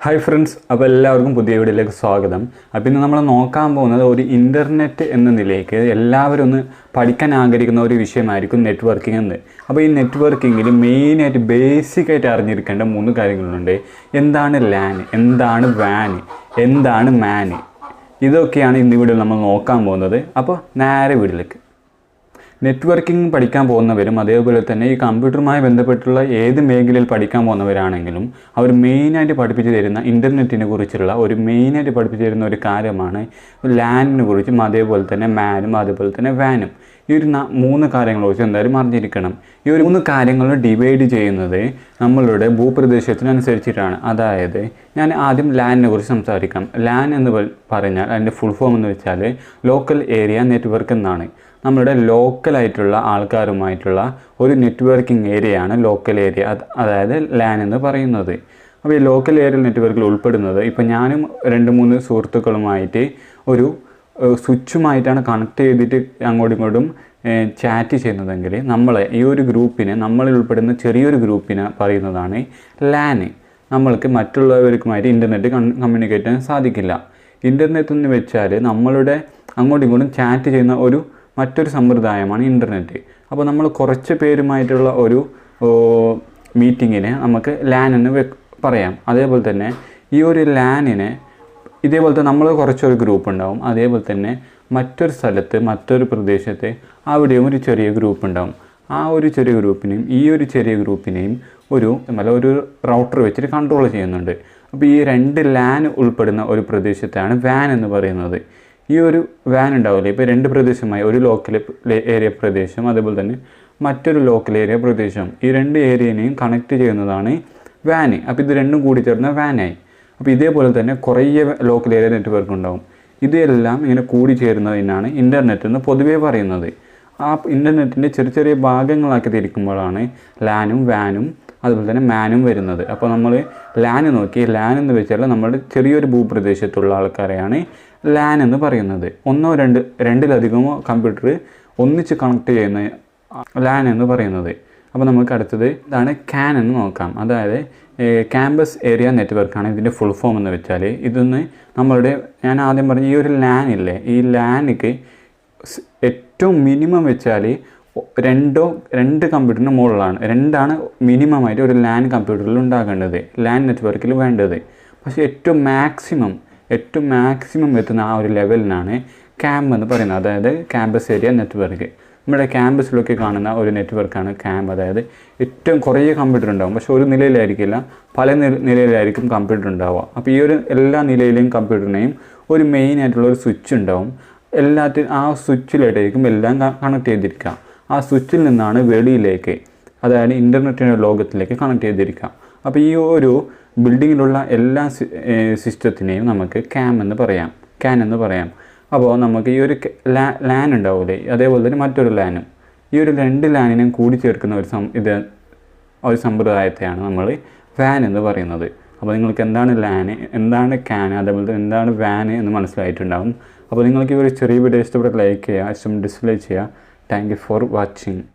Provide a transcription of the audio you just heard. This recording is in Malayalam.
Hi friends, അപ്പോൾ എല്ലാവർക്കും പുതിയ വീഡിയോയിലേക്ക് സ്വാഗതം. അപ്പോൾ ഇന്ന് നമ്മൾ നോക്കാൻ പോകുന്നത് ഒരു ഇന്റർനെറ്റ് എന്ന നിലയ്ക്ക് എല്ലാവരും ഒന്ന് പഠിക്കാൻ ആഗ്രഹിക്കുന്ന ഒരു വിഷയമായിരിക്കും നെറ്റ്വർക്കിംഗ് എന്ന്. അപ്പോൾ ഈ നെറ്റ്വർക്കിംഗിൽ മെയിൻ ആയിട്ട് ബേസിക് ആയിട്ട് അറിഞ്ഞിരിക്കേണ്ട 3 കാര്യങ്ങളുണ്ട്. എന്താണ് LAN, എന്താണ് WAN, എന്താണ് MAN. ഇതൊക്കെയാണ് ഇന്ന് വീഡിയോയിൽ നമ്മൾ നോക്കാൻ പോകുന്നത്. അപ്പോൾ നേരെ വീഡിയോയിലേക്ക്. നെറ്റ്വർക്കിംഗ് പഠിക്കാൻ പോകുന്നവരും അതേപോലെ തന്നെ ഈ കമ്പ്യൂട്ടറുമായി ബന്ധപ്പെട്ടുള്ള ഏത് മേഖലയിൽ പഠിക്കാൻ പോകുന്നവരാണെങ്കിലും അവർ മെയിനായിട്ട് പഠിപ്പിച്ചു തരുന്ന ഇൻ്റർനെറ്റിനെ കുറിച്ചുള്ള മെയിനായിട്ട് പഠിപ്പിച്ചു തരുന്ന ഒരു കാര്യമാണ് ലാനിനെ കുറിച്ചും അതേപോലെ തന്നെ മാനും അതേപോലെ തന്നെ വാനും. ഈ ഒരു 3 കാര്യങ്ങളെക്കുറിച്ച് എന്തായാലും അറിഞ്ഞിരിക്കണം. ഈ ഒരു 3 കാര്യങ്ങൾ ഡിവൈഡ് ചെയ്യുന്നത് നമ്മളുടെ ഭൂപ്രദേശത്തിനനുസരിച്ചിട്ടാണ്. അതായത് ഞാൻ ആദ്യം ലാനിനെ കുറിച്ച് സംസാരിക്കാം. ലാൻ എന്ന് പറഞ്ഞാൽ അതിൻ്റെ ഫുൾ ഫോം എന്ന് വെച്ചാൽ ലോക്കൽ ഏരിയ നെറ്റ്വർക്ക് എന്നാണ്. നമ്മളുടെ ലോക്കലായിട്ടുള്ള ആൾക്കാരുമായിട്ടുള്ള ഒരു നെറ്റ്വർക്കിംഗ് ഏരിയയാണ് ലോക്കൽ ഏരിയ, അതായത് ലാൻ എന്ന് പറയുന്നത്. അപ്പോൾ ഈ ലോക്കൽ ഏരിയ നെറ്റ്വർക്കിൽ ഉൾപ്പെടുന്നത് ഇപ്പോൾ ഞാനും 2-3 സുഹൃത്തുക്കളുമായിട്ട് ഒരു സ്വിച്ചുമായിട്ടാണ് കണക്ട് ചെയ്തിട്ട് അങ്ങോട്ടും ഇങ്ങോട്ടും ചാറ്റ് ചെയ്യുന്നതെങ്കിൽ നമ്മളെ ഈ ഒരു ഗ്രൂപ്പിനെ നമ്മളിൽ ഉൾപ്പെടുന്ന ചെറിയൊരു ഗ്രൂപ്പിനെ പറയുന്നതാണ് ലാൻ. നമ്മൾക്ക് മറ്റുള്ളവർക്കുമായിട്ട് ഇൻ്റർനെറ്റ് കമ്മ്യൂണിക്കേറ്റ് ചെയ്യാൻ സാധിക്കില്ല. ഇൻ്റർനെറ്റ് എന്ന് വെച്ചാൽ നമ്മളുടെ അങ്ങോട്ടും ഇങ്ങോട്ടും ചാറ്റ് ചെയ്യുന്ന മറ്റൊരു സമ്പ്രദായമാണ് ഇൻ്റർനെറ്റ്. അപ്പോൾ നമ്മൾ കുറച്ച് പേരുമായിട്ടുള്ള ഒരു മീറ്റിങ്ങിനെ നമുക്ക് ലാൻ എന്ന് പറയാം. അതേപോലെ തന്നെ ഈ ഒരു ലാനിനെ ഇതേപോലത്തെ നമ്മൾ കുറച്ചൊരു ഗ്രൂപ്പ് ഉണ്ടാവും. അതേപോലെ തന്നെ മറ്റൊരു സ്ഥലത്ത് മറ്റൊരു പ്രദേശത്ത് അവിടെയും ഒരു ചെറിയ ഗ്രൂപ്പ് ഉണ്ടാവും. ആ ഒരു ചെറിയ ഗ്രൂപ്പിനെയും ഈ ഒരു ചെറിയ ഗ്രൂപ്പിനെയും ഒരു റൗട്ടർ വെച്ചിട്ട് കൺട്രോൾ ചെയ്യുന്നുണ്ട്. അപ്പോൾ ഈ 2 ലാൻ ഉൾപ്പെടുന്ന ഒരു പ്രദേശത്താണ് വാൻ എന്ന് പറയുന്നത്. ഈ ഒരു വാൻ ഉണ്ടാവില്ല. ഇപ്പോൾ 2 പ്രദേശമായി, ഒരു ലോക്കൽ ഏരിയ പ്രദേശം അതേപോലെ തന്നെ മറ്റൊരു ലോക്കൽ ഏരിയ പ്രദേശം. ഈ 2 ഏരിയനെയും കണക്ട് ചെയ്യുന്നതാണ് വാൻ. അപ്പോൾ ഇത് രണ്ടും കൂടി ചേർന്ന വാനായി. അപ്പോൾ ഇതേപോലെ തന്നെ കുറേ ലോക്കൽ ഏരിയ നെറ്റ്വർക്ക് ഉണ്ടാവും. ഇതെല്ലാം ഇങ്ങനെ കൂടി ചേരുന്നതിനാണ് ഇൻ്റർനെറ്റ് എന്ന് പൊതുവേ പറയുന്നത്. ആ ഇൻ്റർനെറ്റിൻ്റെ ചെറിയ ചെറിയ ഭാഗങ്ങളാക്കി തിരിക്കുമ്പോഴാണ് ലാനും വാനും അതുപോലെ തന്നെ മാനും വരുന്നത്. അപ്പോൾ നമ്മൾ ലാൻ നോക്കി, ലാൻ എന്ന് വെച്ചാൽ നമ്മുടെ ചെറിയൊരു ഭൂപ്രദേശത്തുള്ള ആൾക്കാരെയാണ് ലാൻ എന്ന് പറയുന്നത്. 1-2 കമ്പ്യൂട്ടർ ഒന്നിച്ച് കണക്ട് ചെയ്യുന്ന ലാൻ എന്ന് പറയുന്നത്. അപ്പോൾ നമുക്ക് അടുത്തത് ഇതാണ് CAN എന്ന് നോക്കാം. അതായത് ക്യാമ്പസ് ഏരിയ നെറ്റ്വർക്കാണ് ഇതിൻ്റെ ഫുൾ ഫോം എന്ന് വെച്ചാൽ. ഇതൊന്ന് ഞാൻ ആദ്യം പറഞ്ഞ ഈ ഒരു ലാൻ ഇല്ലേ, ഈ ലാനിക്ക് ഏറ്റവും മിനിമം വെച്ചാൽ 2 കമ്പ്യൂട്ടറിന് മുകളിലാണ്. 2 മിനിമമായിട്ട് ഒരു ലാൻ കമ്പ്യൂട്ടറിൽ ഉണ്ടാകേണ്ടത്, ലാൻ നെറ്റ്വർക്കിൽ വേണ്ടത്. പക്ഷേ ഏറ്റവും മാക്സിമം എത്തുന്ന ആ ഒരു ലെവലിനാണ് ക്യാമ്പ് എന്ന് പറയുന്നത്. അതായത് ക്യാമ്പസ് ഏരിയ നെറ്റ്വർക്ക്. നമ്മുടെ ക്യാമ്പസിലൊക്കെ കാണുന്ന ഒരു നെറ്റ്വർക്കാണ് ക്യാമ്പ്. അതായത് ഏറ്റവും കുറേ കമ്പ്യൂട്ടർ ഉണ്ടാകും, പക്ഷേ ഒരു നിലയിലായിരിക്കില്ല, പല നിലയിലായിരിക്കും കമ്പ്യൂട്ടർ ഉണ്ടാവുക. അപ്പോൾ ഈ ഒരു എല്ലാ നിലയിലെയും കമ്പ്യൂട്ടറിനെയും ഒരു മെയിനായിട്ടുള്ള ഒരു സ്വിച്ച് ഉണ്ടാവും. ആ സ്വിച്ചിലായിട്ടായിരിക്കും എല്ലാം കണക്ട് ചെയ്തിരിക്കുക. ആ സ്വിച്ചിൽ നിന്നാണ് വെളിയിലേക്ക്, അതായത് ഇൻ്റർനെറ്റിൻ്റെ ലോകത്തിലേക്ക് കണക്ട് ചെയ്തിരിക്കുക. അപ്പോൾ ഈ ഒരു ബിൽഡിങ്ങിലുള്ള എല്ലാ സിസ്റ്റത്തിനെയും നമുക്ക് CAN എന്ന് പറയാം. അപ്പോൾ നമുക്ക് ഈ ഒരു ലാൻ ഉണ്ടാവില്ലേ, അതേപോലെ തന്നെ മറ്റൊരു ലാനും, ഈ ഒരു 2 ലാനിനെയും കൂടി ചേർക്കുന്ന ഒരു സമ്പ്രദായത്തെയാണ് നമ്മൾ വാൻ എന്ന് പറയുന്നത്. അപ്പോൾ നിങ്ങൾക്ക് എന്താണ് ലാൻ, എന്താണ് CAN, അതേപോലെ തന്നെ എന്താണ് വാൻ എന്ന് മനസ്സിലായിട്ടുണ്ടാകും. അപ്പോൾ നിങ്ങൾക്ക് ഈ ഒരു ചെറിയ വീഡിയോ ഇഷ്ടപ്പെട്ട ലൈക്ക് ചെയ്യുക, ഡിസ്ലൈക്ക് ചെയ്യുക. Thank you for watching.